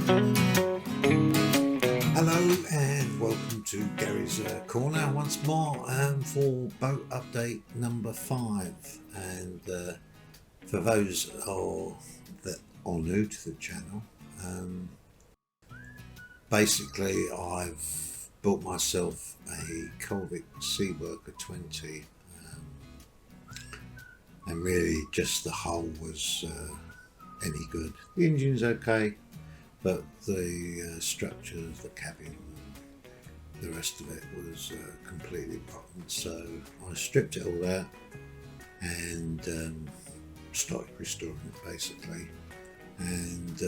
Hello and welcome to Gary's Corner once more for boat update number 5. And for those that are new to the channel, basically I've built myself a Colvik Seaworker 20, and really just the hull was any good. The engine's okay, but the structures, the cabin, the rest of it was completely rotten. So I stripped it all out and started restoring it basically. And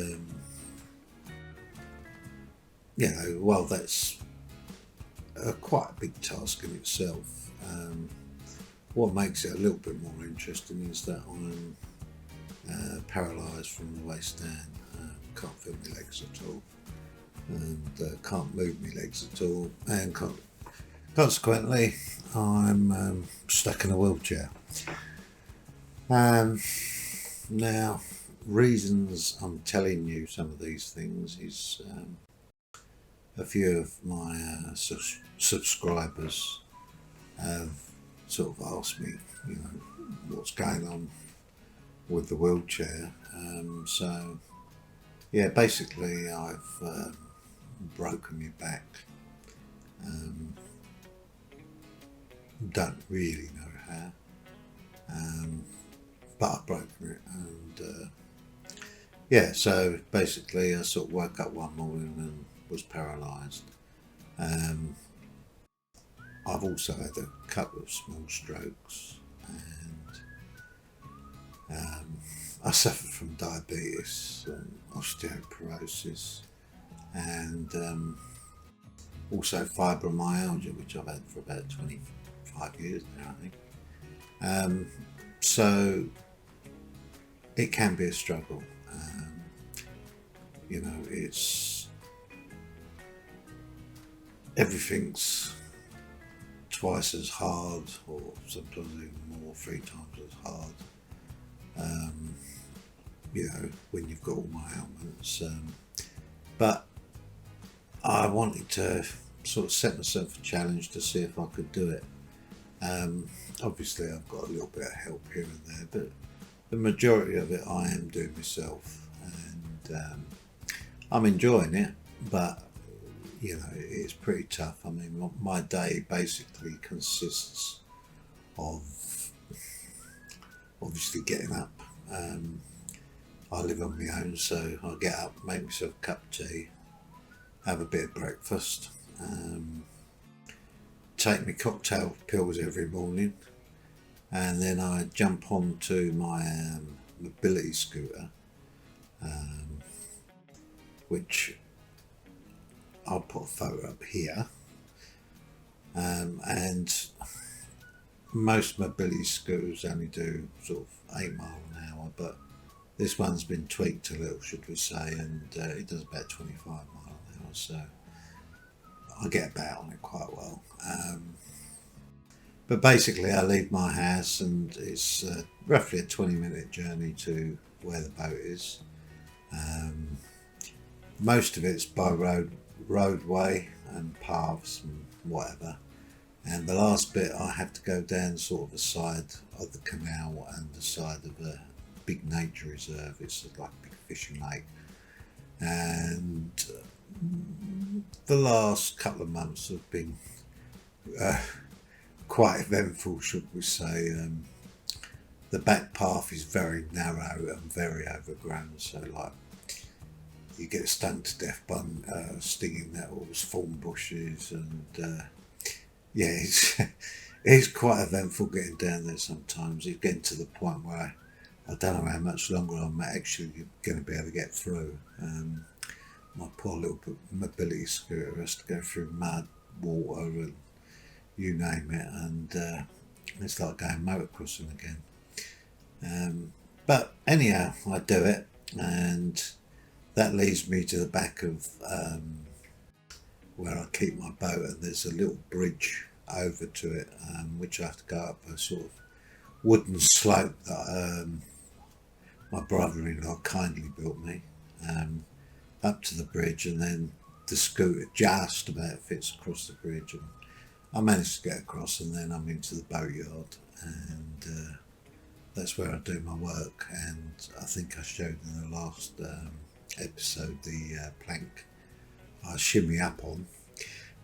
well, that's quite a big task in itself. What makes it a little bit more interesting is that I'm paralysed from the waist down. Can't feel my legs at all, and can't move my legs at all, and consequently I'm stuck in a wheelchair. Now, reasons I'm telling you some of these things is a few of my subscribers have sort of asked me, what's going on with the wheelchair. So yeah, basically I've broken my back. Don't really know how, but I've broken it, and so basically I sort of woke up one morning and was paralysed. I've also had a couple of small strokes, and I suffer from diabetes and osteoporosis, and also fibromyalgia, which I've had for about 25 years now, I think. So it can be a struggle. It's everything's twice as hard, or sometimes even more, 3 times as hard. When you've got all my ailments, but I wanted to sort of set myself a challenge to see if I could do it. Obviously I've got a little bit of help here and there, but the majority of it I am doing myself, and I'm enjoying it, but it's pretty tough. I mean, my day basically consists of obviously getting up. I live on my own, so I get up, make myself a cup of tea, have a bit of breakfast, take my cocktail pills every morning, and then I jump onto my mobility scooter, which I'll put a photo up here, and most mobility scooters only do sort of 8 miles an hour, but this one's been tweaked a little, should we say, and it does about 25 miles an hour, so I get about on it quite well. But basically I leave my house, and it's roughly a 20-minute journey to where the boat is. Most of it's by roadway and paths and whatever, and the last bit I have to go down sort of the side of the canal and the side of a big nature reserve. It's like a big fishing lake, and the last couple of months have been quite eventful, should we say. The back path is very narrow and very overgrown, so like you get stung to death by stinging nettles, thorn bushes, and it's quite eventful getting down there sometimes. It's getting to the point where I don't know how much longer I'm actually going to be able to get through. My poor little mobility scooter has to go through mud, water, and you name it, and it's like going motocrossing again. But anyhow, I do it, and that leads me to the back of where I keep my boat, and there's a little bridge over to it, which I have to go up a sort of wooden slope that my brother-in-law kindly built me. up to the bridge, and then the scooter just about fits across the bridge, and I managed to get across, and then I'm into the boatyard, and that's where I do my work. And I think I showed in the last episode the plank I shimmy up on.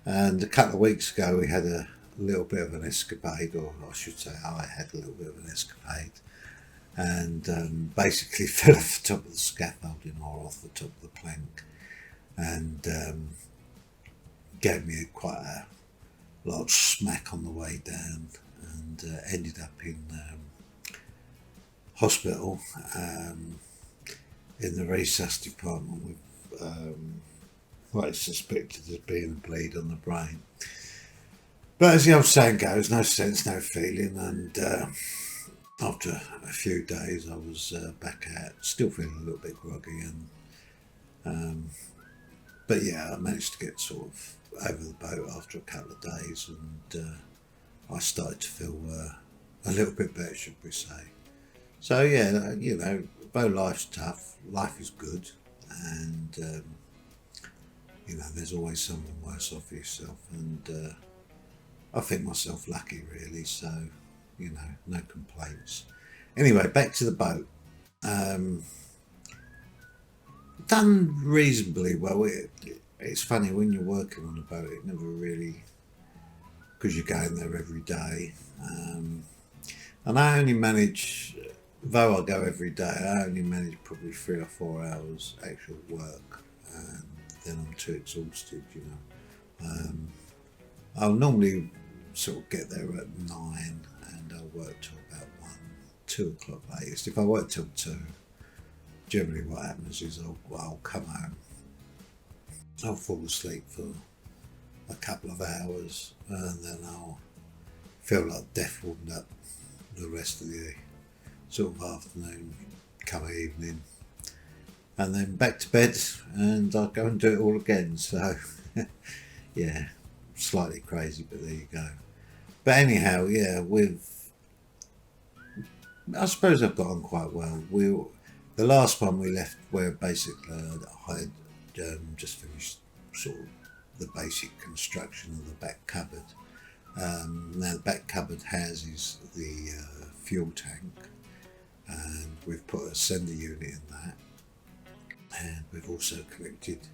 And a couple of weeks ago we had a little bit of an escapade, or I should say I had a little bit of an escapade, and basically fell off the top of the scaffolding, or off the top of the plank, and gave me quite a large smack on the way down, and ended up in hospital, in the resus department with what is suspected as being a bleed on the brain. But as the old saying goes, no sense, no feeling, and after a few days I was back out, still feeling a little bit groggy, and but yeah, I managed to get sort of over the boat after a couple of days, and I started to feel a little bit better, should we say. So yeah, though life's tough, life is good, and there's always someone worse off for yourself, and I think myself lucky, really. So no complaints. Anyway, back to the boat. Done reasonably well. It's funny when you're working on a boat, it never really, because you're going there every day, and I only manage, though I go every day, I only manage probably 3 or 4 hours actual work, and then I'm too exhausted. I'll normally sort of get there at 9, and I'll work till about 1, 2 o'clock latest. If I work till 2, generally what happens is I'll come home, I'll fall asleep for a couple of hours, and then I'll feel like death warmed up the rest of the sort of afternoon, come evening, and then back to bed, and I'll go and do it all again. So yeah, slightly crazy, but there you go. But anyhow, yeah, I suppose I've got on quite well. The last one we left, where basically I had just finished sort of the basic construction of the back cupboard. Now the back cupboard houses the fuel tank, and we've put a sender unit in that, and we've also connected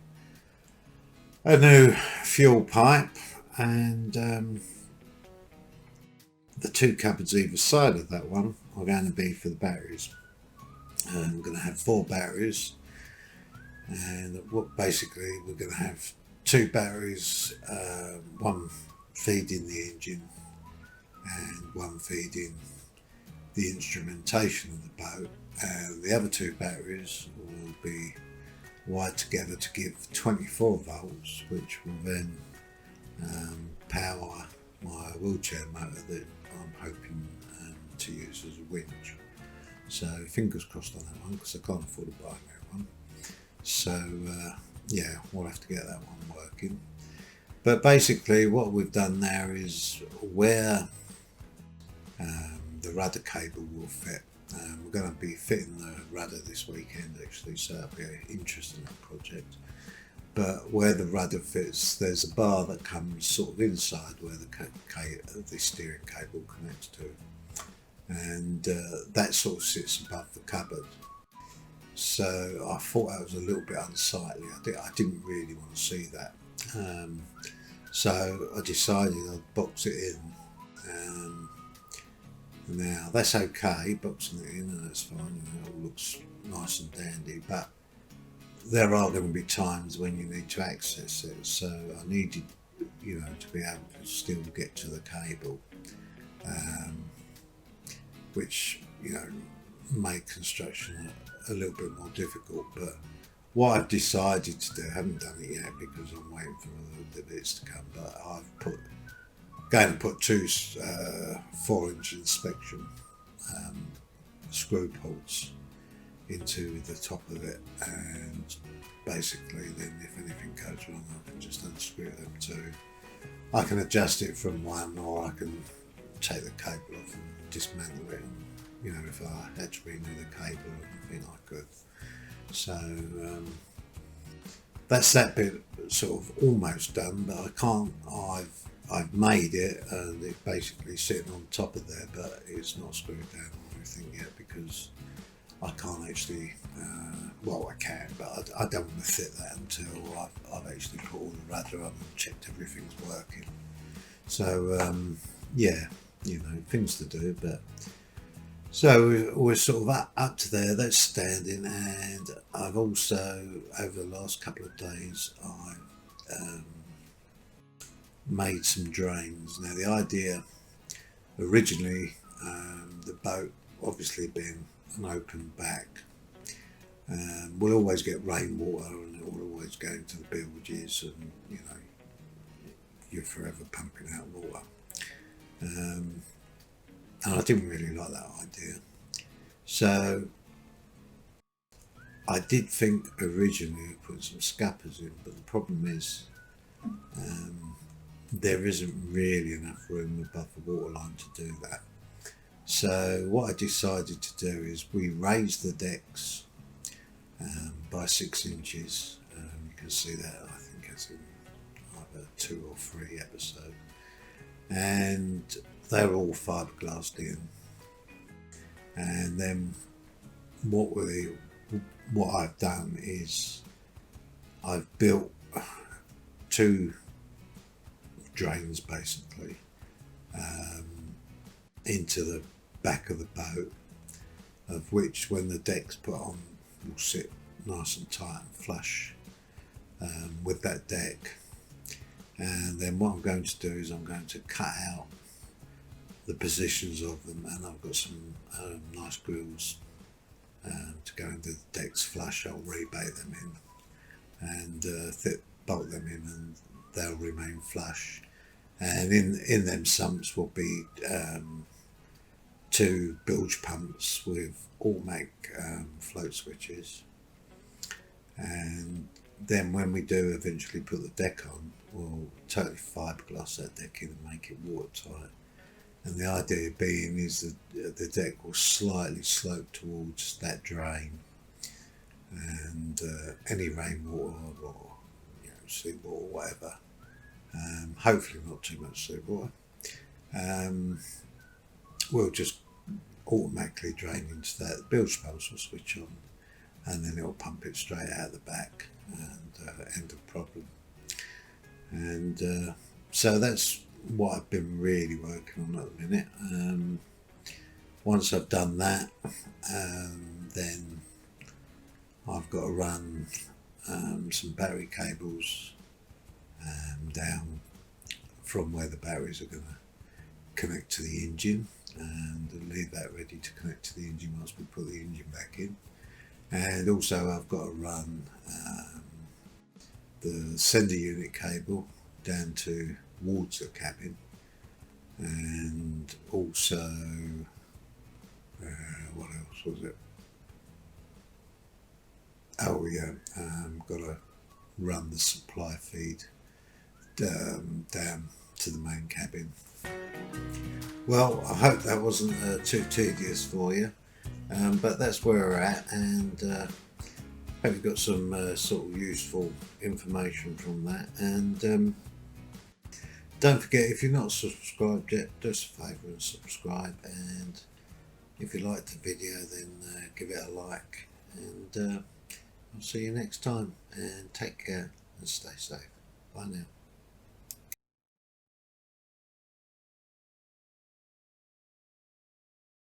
a new fuel pipe, and the 2 cupboards either side of that one are going to be for the batteries. We're going to have 4 batteries, and basically we're going to have 2 batteries, one feeding the engine and one feeding the instrumentation of the boat, and the other 2 batteries will be wired together to give 24 volts, which will then power my wheelchair motor that I'm hoping to use as a winch. So fingers crossed on that one, because I can't afford to buy a new one. So yeah, we'll have to get that one working. But basically what we've done there is where the rudder cable will fit. We're going to be fitting the rudder this weekend actually, so that'll be an interesting project. But where the rudder fits, there's a bar that comes sort of inside where the steering cable connects to, and that sort of sits above the cupboard. So I thought that was a little bit unsightly. I didn't really want to see that. So I decided I'd box it in. Now that's okay, boxing it in, and that's fine. It all looks nice and dandy. But there are going to be times when you need to access it. So I needed, to be able to still get to the cable, which made construction a little bit more difficult. But what I've decided to do, I haven't done it yet because I'm waiting for the bits to come, but I've going to put 2 4-inch inspection screw bolts into the top of it, and basically then if anything goes wrong I can just unscrew them 2. I can adjust it from one, or I can take the cable off and dismantle it, and if I had to renew the cable or anything I could. So that's that bit sort of almost done, but I can't. I've made it, and it's basically sitting on top of there, but it's not screwed down or anything yet because I can't actually. Well, I can, but I don't want to fit that until I've actually put all the rudder on and checked everything's working. So yeah, you know, things to do, but. So we're sort of up to there, that's standing, and I've also, over the last couple of days, I've made some drains. Now the idea, originally, the boat obviously being an open back, we'll always get rainwater and it will always go into the bilges and, you know, you're forever pumping out water. And I didn't really like that idea. So I did think originally of putting some scuppers in, but the problem is there isn't really enough room above the waterline to do that. So what I decided to do is we raised the decks by 6 inches. You can see that, I think it's in either 2 or 3 episodes. And they're all fiberglassed in. And then what I've done is I've built 2 drains basically into the back of the boat, of which when the deck's put on will sit nice and tight and flush with that deck. And then what I'm going to do is I'm going to cut out the positions of them, and I've got some nice grills to go into the decks flush. I'll rebate them in and bolt them in, and they'll remain flush. And in them sumps will be 2 bilge pumps with automatic float switches. And then when we do eventually put the deck on, we'll totally fiberglass that deck in and make it watertight. And the idea being is that the deck will slightly slope towards that drain, and any rainwater or, you know, seawater or whatever, hopefully not too much seawater, will just automatically drain into that. The bilge pumps will switch on, and then it'll pump it straight out the back, and end of problem. And so that's what I've been really working on at the minute. Once I've done that, then I've got to run some battery cables down from where the batteries are going to connect to the engine, and leave that ready to connect to the engine once we put the engine back in. And also I've got to run the sender unit cable down towards the cabin, and also what else was it? Oh yeah, got to run the supply feed down to the main cabin. Well, I hope that wasn't too tedious for you, but that's where we're at, and hope you got some sort of useful information from that. And don't forget, if you're not subscribed yet, do us a favour and subscribe, and if you liked the video, then give it a like, and I'll see you next time, and take care and stay safe. Bye now.